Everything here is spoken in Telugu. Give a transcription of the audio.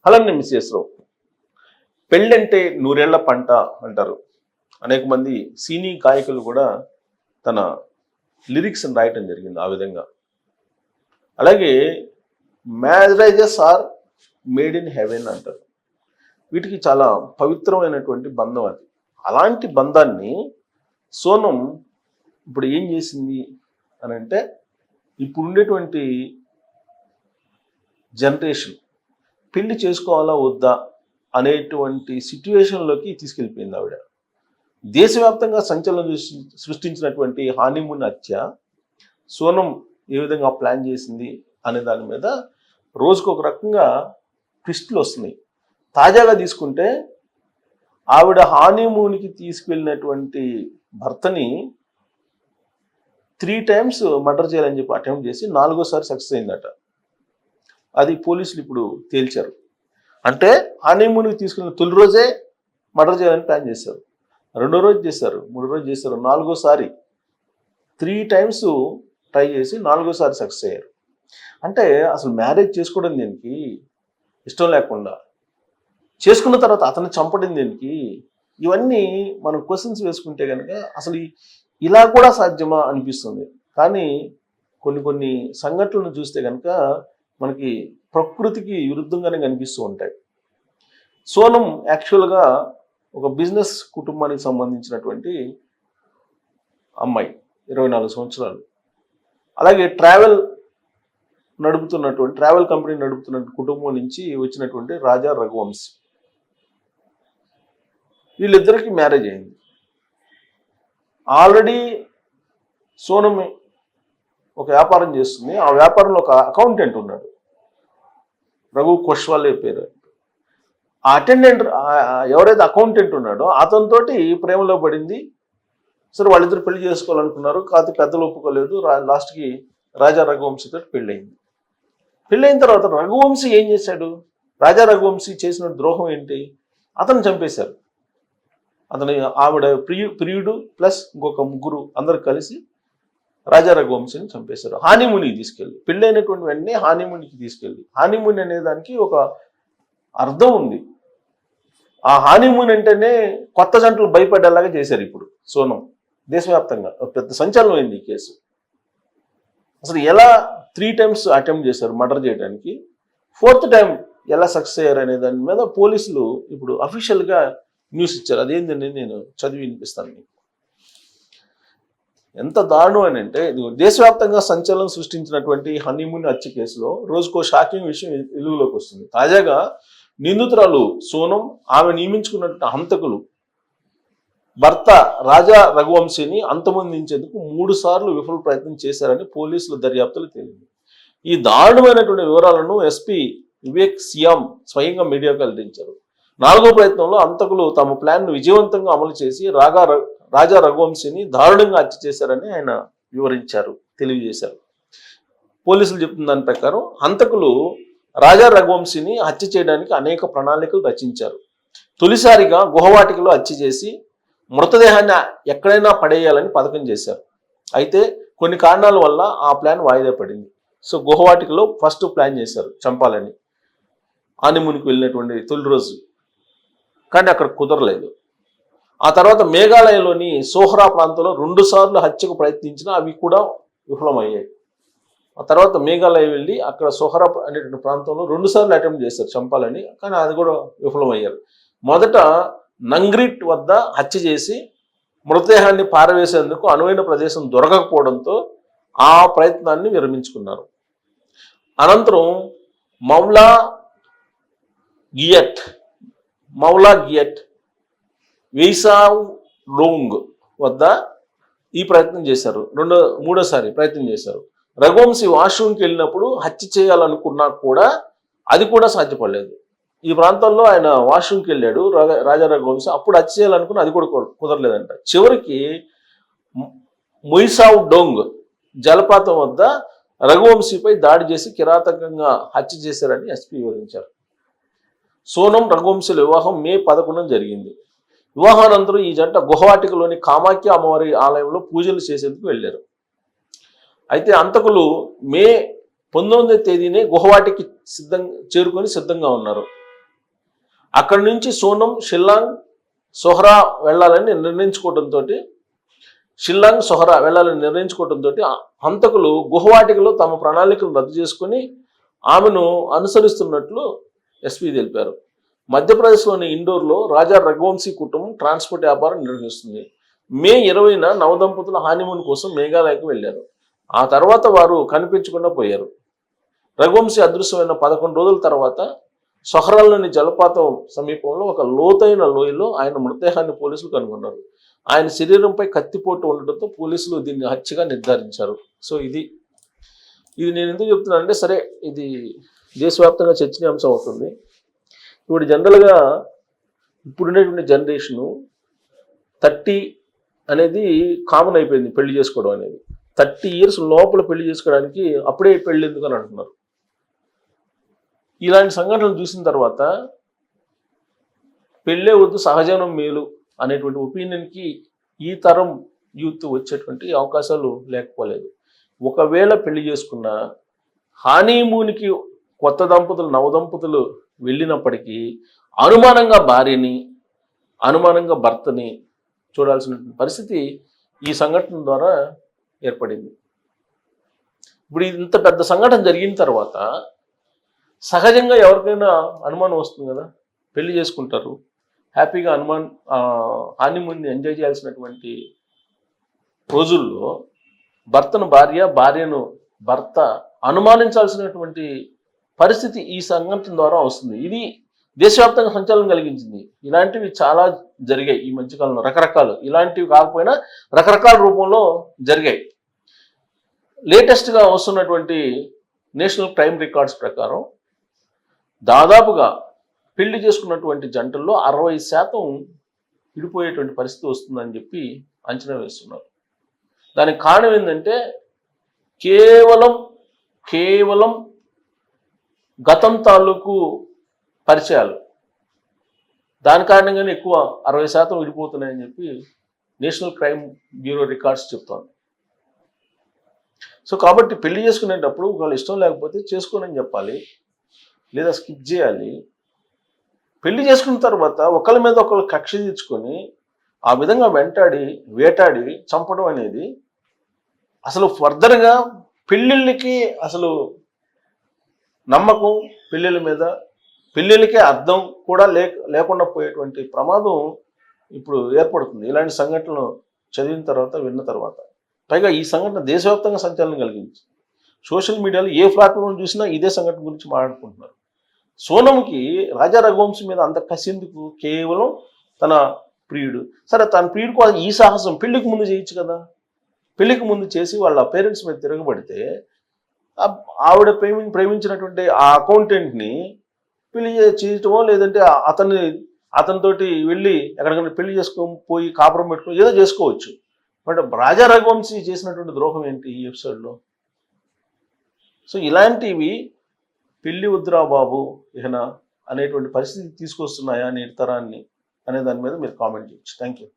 అలానే మిస్సెస్ రావు పెళ్ళంటే నూరేళ్ల పంట అంటారు. అనేక మంది సినీ గాయకులు కూడా తన లిరిక్స్ రాయటం జరిగింది ఆ విధంగా. అలాగే marriages are made in heaven అంటారు. వీటికి చాలా పవిత్రమైనటువంటి బంధం అది. అలాంటి బంధాన్ని సోనం ఇప్పుడు ఏం చేసింది అని అంటే, ఇప్పుడు ఉండేటువంటి జనరేషన్ పెళ్లి చేసుకోవాలా వద్దా అనేటువంటి సిట్యుయేషన్లోకి తీసుకెళ్ళిపోయింది ఆవిడ. దేశవ్యాప్తంగా సంచలనం సృష్టించినటువంటి హానీమూన్ హత్య సోనం ఏ విధంగా ప్లాన్ చేసింది అనే దాని మీద రోజుకు ఒక రకంగా ట్విస్టులు వస్తున్నాయి. తాజాగా తీసుకుంటే ఆవిడ హానీమూన్కి తీసుకెళ్ళినటువంటి భర్తని 3 times మర్డర్ చేయాలని చెప్పి అటెంప్ట్ చేసి 4వసారి సక్సెస్ అయిందట. అది పోలీసులు ఇప్పుడు తేల్చారు. అంటే హనీమూన్కి తీసుకెళ్ళిన తొలి రోజే మర్డర్ చేయాలని ప్లాన్ చేశారు, 2వ రోజు చేశారు, 3వ రోజు చేశారు, 4వసారి 3 times ట్రై చేసి 4వసారి సక్సెస్ అయ్యారు. అంటే అసలు మ్యారేజ్ చేసుకోవడం దేనికి, ఇష్టం లేకుండా చేసుకున్న తర్వాత అతన్ని చంపడం దేనికి, ఇవన్నీ మనం క్వశ్చన్స్ వేసుకుంటే కనుక అసలు ఇలా కూడా సాధ్యమా అనిపిస్తుంది. కానీ కొన్ని సంఘటనలను చూస్తే కనుక మనకి ప్రకృతికి విరుద్ధంగానే కనిపిస్తూ ఉంటాయి. సోనం యాక్చువల్గా ఒక బిజినెస్ కుటుంబానికి సంబంధించినటువంటి అమ్మాయి, 24 సంవత్సరాలు. అలాగే ట్రావెల్ కంపెనీ నడుపుతున్న కుటుంబం నుంచి వచ్చినటువంటి రాజా రఘువంశీ. వీళ్ళిద్దరికి మ్యారేజ్ అయింది. ఆల్రెడీ సోనం ఒక వ్యాపారం చేస్తుంది. ఆ వ్యాపారంలో ఒక అకౌంటెంట్ ఉన్నాడు, రఘు కోష్వాలే పేరు. ఆ అటెండెంట్ ఎవరైతే అకౌంటెంట్ ఉన్నాడో అతనితోటి ప్రేమలో పడింది. సరే వాళ్ళిద్దరు పెళ్లి చేసుకోవాలనుకున్నారు, కాకపోతే పెద్దలు ఒప్పుకోలేదు. లాస్ట్కి రాజా రఘువంశీతో పెళ్ళయింది. పెళ్ళైన తర్వాత రఘువంశీ ఏం చేశాడు? రాజా రఘువంశీ చేసిన ద్రోహం ఏంటి? అతను చంపేశారు. అతని ఆవిడ ప్రియుడు ప్లస్ ఇంకొక ముగ్గురు అందరు కలిసి రాజా రఘువంశీని చంపేశారు. హానీమూన్కి తీసుకెళ్ళి, పెళ్ళైనటువంటి వెంటనే హానీమూన్కి తీసుకెళ్ళి, హానీమూన్ అనే దానికి ఒక అర్థం ఉంది. ఆ హానీమూన్ అంటేనే కొత్త జంటలు భయపడేలాగా చేశారు ఇప్పుడు సోనం. దేశవ్యాప్తంగా పెద్ద సంచలనం అయింది ఈ కేసు. అసలు ఎలా 3 times అటెంప్ట్ చేశారు మర్డర్ చేయడానికి, 4th time ఎలా సక్సెస్ అయ్యారు అనే దాని మీద పోలీసులు ఇప్పుడు అఫీషియల్గా న్యూస్ ఇచ్చారు. అదేంటంటే నేను చదివి వినిపిస్తాను మీకు. ఎంత దారుణం అని అంటే, ఇది దేశవ్యాప్తంగా సంచలనం సృష్టించినటువంటి హనీమూన్ హత్య కేసులో రోజుకో షాకింగ్ విషయం వెలుగులోకి వస్తుంది. తాజాగా నిందితురాలు సోనం, ఆమె నియమించుకున్నటువంటి హంతకులు భర్త రాజా రఘువంశీని అంతమొందించేందుకు 3 సార్లు విఫల ప్రయత్నం చేశారని పోలీసుల దర్యాప్తులు తేలింది. ఈ దారుణమైనటువంటి వివరాలను ఎస్పీ వివేక్ సియాం స్వయంగా మీడియాకు వెల్లడించారు. 4వ ప్రయత్నంలో హంతకులు తమ ప్లాన్ను విజయవంతంగా అమలు చేసి రాజా రఘువంశీని దారుణంగా హత్య చేశారని ఆయన తెలియజేశారు. పోలీసులు చెప్తున్న దాని ప్రకారం హంతకులు రాజా రఘువంశీని హత్య చేయడానికి అనేక ప్రణాళికలు రచించారు. తొలిసారిగా గుహవాటికలో హత్య చేసి మృతదేహాన్ని ఎక్కడైనా పడేయాలని పథకం చేశారు. అయితే కొన్ని కారణాల వల్ల ఆ ప్లాన్ వాయిదా పడింది. సో గుహవాటికలో ఫస్ట్ ప్లాన్ చేశారు చంపాలని, హనీమూన్కి వెళ్ళినటువంటి తొలి రోజు. కానీ అక్కడ కుదరలేదు. ఆ తర్వాత మేఘాలయలోని సోహ్రా ప్రాంతంలో 2 సార్లు హత్యకు ప్రయత్నించినా అవి కూడా విఫలమయ్యాయి. ఆ తర్వాత మేఘాలయ వెళ్ళి అక్కడ సోహ్రా అనేటువంటి ప్రాంతంలో 2 సార్లు అటెంప్ట్ చేశారు చంపాలని, కానీ అది కూడా విఫలమయ్యారు. మొదట నంగ్రిట్ వద్ద హత్య చేసి మృతదేహాన్ని పారవేసేందుకు అనువైన ప్రదేశం దొరకకపోవడంతో ఆ ప్రయత్నాన్ని విరమించుకున్నారు. అనంతరం మౌలా గియట్ వెయిసావ్ డోంగ్ వద్ద ఈ ప్రయత్నం చేశారు. మూడోసారి ప్రయత్నం చేశారు. రఘువంశీ వాష్రూమ్కి వెళ్ళినప్పుడు హత్య చేయాలనుకున్నా కూడా అది కూడా సాధ్యపడలేదు. ఈ ప్రాంతంలో ఆయన వాష్రూమ్కి వెళ్ళాడు రాజా రఘువంశీ, అప్పుడు హత్య చేయాలనుకున్నా అది కూడా కుదరలేదంట. చివరికి మొయిసావ్ డోంగ్ జలపాతం వద్ద రఘువంశీపై దాడి చేసి కిరాతకంగా హత్య చేశారని ఎస్పీ వివరించారు. సోనం రఘువంశీల వివాహం మే 11న జరిగింది. వివాహానంతరం ఈ జంట గుహవాటికలోని కామాఖ్య అమ్మవారి ఆలయంలో పూజలు చేసేందుకు వెళ్ళారు. అయితే హంతకులు మే 19వ తేదీనే గుహవాటికి చేరుకొని సిద్ధంగా ఉన్నారు. అక్కడి నుంచి సోనం, షిల్లాంగ్, సొహ్రా వెళ్ళాలని నిర్ణయించుకోవడంతో హంతకులు గుహవాటికలో తమ ప్రణాళికలు రద్దు చేసుకుని ఆమెను అనుసరిస్తున్నట్లు ఎస్పీ తెలిపారు. మధ్యప్రదేశ్లోని ఇండోర్లో రాజా రఘువంశీ కుటుంబం ట్రాన్స్పోర్ట్ వ్యాపారం నిర్వహిస్తుంది. మే 20న నవదంపతుల హానీమూన్ కోసం మేఘాలయకు వెళ్లారు. ఆ తర్వాత వారు కనిపించకుండా పోయారు. రఘువంశీ అదృశ్యమైన 11 రోజుల తర్వాత సొహ్రాలోని జలపాతం సమీపంలో ఒక లోతైన లోయలో ఆయన మృతదేహాన్ని పోలీసులు కనుగొన్నారు. ఆయన శరీరంపై కత్తిపోటు ఉండడంతో పోలీసులు దీన్ని హత్యగా నిర్ధారించారు. సో ఇది నేను ఎందుకు చెప్తున్నానంటే, సరే ఇది దేశవ్యాప్తంగా చర్చనీయాంశం అవుతుంది. ఇప్పుడు జనరల్గా ఇప్పుడున్నటువంటి జనరేషను 30 అనేది కామన్ అయిపోయింది. పెళ్లి చేసుకోవడం అనేది 30 years లోపల పెళ్లి చేసుకోవడానికి అప్పుడే పెళ్లి ఎందుకు అని అంటున్నారు. ఇలాంటి సంఘటనలు చూసిన తర్వాత పెళ్ళే వద్దు, సహజనం మేలు అనేటువంటి ఒపీనియన్కి ఈ తరం యూత్ వచ్చేటువంటి అవకాశాలు లేకపోలేదు. ఒకవేళ పెళ్లి చేసుకున్న హానీమూన్కి కొత్త దంపతులు, నవదంపతులు వెళ్ళినప్పటికీ అనుమానంగా భార్యని, అనుమానంగా భర్తని చూడాల్సిన పరిస్థితి ఈ సంఘటన ద్వారా ఏర్పడింది. ఇప్పుడు ఇంత పెద్ద సంఘటన జరిగిన తర్వాత సహజంగా ఎవరికైనా అనుమానం వస్తుంది కదా. పెళ్లి చేసుకుంటారు, హ్యాపీగా హానీమూన్ని ఎంజాయ్ చేయాల్సినటువంటి రోజుల్లో భర్తను భార్య, భార్యను భర్త అనుమానించాల్సినటువంటి పరిస్థితి ఈ సంఘటన ద్వారా వస్తుంది. ఇది దేశవ్యాప్తంగా సంచలనం కలిగించింది. ఇలాంటివి చాలా జరిగాయి ఈ మధ్యకాలంలో, రకరకాలు. ఇలాంటివి కాకపోయినా రకరకాల రూపంలో జరిగాయి. లేటెస్ట్గా వస్తున్నటువంటి నేషనల్ క్రైమ్ రికార్డ్స్ ప్రకారం దాదాపుగా పెళ్లి చేసుకున్నటువంటి జంటల్లో 60% విడిపోయేటువంటి పరిస్థితి వస్తుందని చెప్పి అంచనా వేస్తున్నారు. దానికి కారణం ఏంటంటే కేవలం గతం తాలూకు పరిచయాలు. దాని కారణంగానే ఎక్కువ 60% విడిపోతున్నాయని చెప్పి నేషనల్ క్రైమ్ బ్యూరో రికార్డ్స్ చెప్తోంది. సో కాబట్టి పెళ్లి చేసుకునేటప్పుడు ఒకవేళ ఇష్టం లేకపోతే చేసుకోనని చెప్పాలి, లేదా స్కిప్ చేయాలి. పెళ్లి చేసుకున్న తర్వాత ఒకళ్ళ మీద ఒకళ్ళు కక్ష తీర్చుకొని ఆ విధంగా వేటాడి చంపడం అనేది అసలు ఫర్దర్గా పెళ్ళిళ్ళకి అసలు నమ్మకం, పెళ్ళిళ్ళకే అర్థం కూడా లేకుండా పోయేటువంటి ప్రమాదం ఇప్పుడు ఏర్పడుతుంది ఇలాంటి సంఘటనలు చదివిన తర్వాత, విన్న తర్వాత. పైగా ఈ సంఘటన దేశవ్యాప్తంగా సంచలనం కలిగింది. సోషల్ మీడియాలో ఏ ప్లాట్ఫామ్ చూసినా ఇదే సంఘటన గురించి మాట్లాడుకుంటున్నారు. సోనంకి రాజా రఘువంశీ మీద అంత కసిందుకు? కేవలం తన ప్రియుడు. సరే, తన ప్రియుడికి ఈ సాహసం పెళ్లికి ముందు చేయొచ్చు కదా. పెళ్లికి ముందు చేసి వాళ్ళ పేరెంట్స్ మీద తిరగబడితే ఆవిడ ప్రేమించినటువంటి ఆ అకౌంటెంట్ని పెళ్లి చేయటమో, లేదంటే అతనితోటి వెళ్ళి ఎక్కడికైనా పెళ్లి పోయి కాపురం పెట్టుకుని ఏదో చేసుకోవచ్చు. బట్ రాజా రఘువంశీ చేసినటువంటి ద్రోహం ఏంటి ఈ ఎపిసోడ్లో? సో ఇలాంటివి పెళ్లి వద్దురా బాబు ఇహన అనేటువంటి పరిస్థితి తీసుకొస్తున్నాయా నేటి తరాన్ని అనే దాని మీద మీరు కామెంట్ చేయొచ్చు. Thank you.